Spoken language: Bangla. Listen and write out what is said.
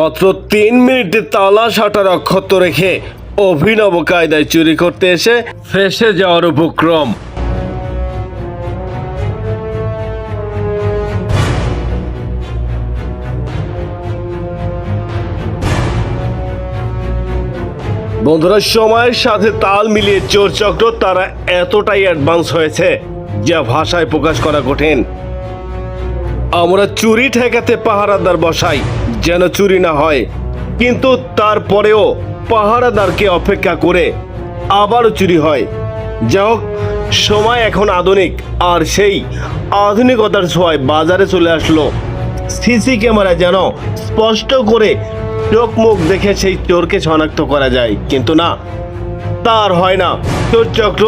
মাত্র 3 মিনিটে তালা শাটার অক্ষত রেখে অভিনব কায়দায় চুরি করতে এসে ফেঁসে যাওয়ার উপক্রম। বন্ধুরা, সময়ের সাথে তাল মিলিয়ে চোর চক্র তারা এতটাই অ্যাডভান্স হয়েছে যা ভাষায় প্রকাশ করা কঠিন। আমরা চুরি ঠেকাতে পাহারাদার বসাই যেন চুরি না হয়, কিন্তু তারপরেও পাহারাদারকে অপেক্ষা করে আবারও চুরি হয়। যা হোক, সময় এখন আধুনিক, আর সেই আধুনিকতার ছোঁয়ায় বাজারে চলে আসলো সিসি ক্যামেরা, যেন স্পষ্ট করে চোখ মুখ দেখে সেই চোরকে শনাক্ত করা যায়। কিন্তু না, তার হয় না। চোর চক্র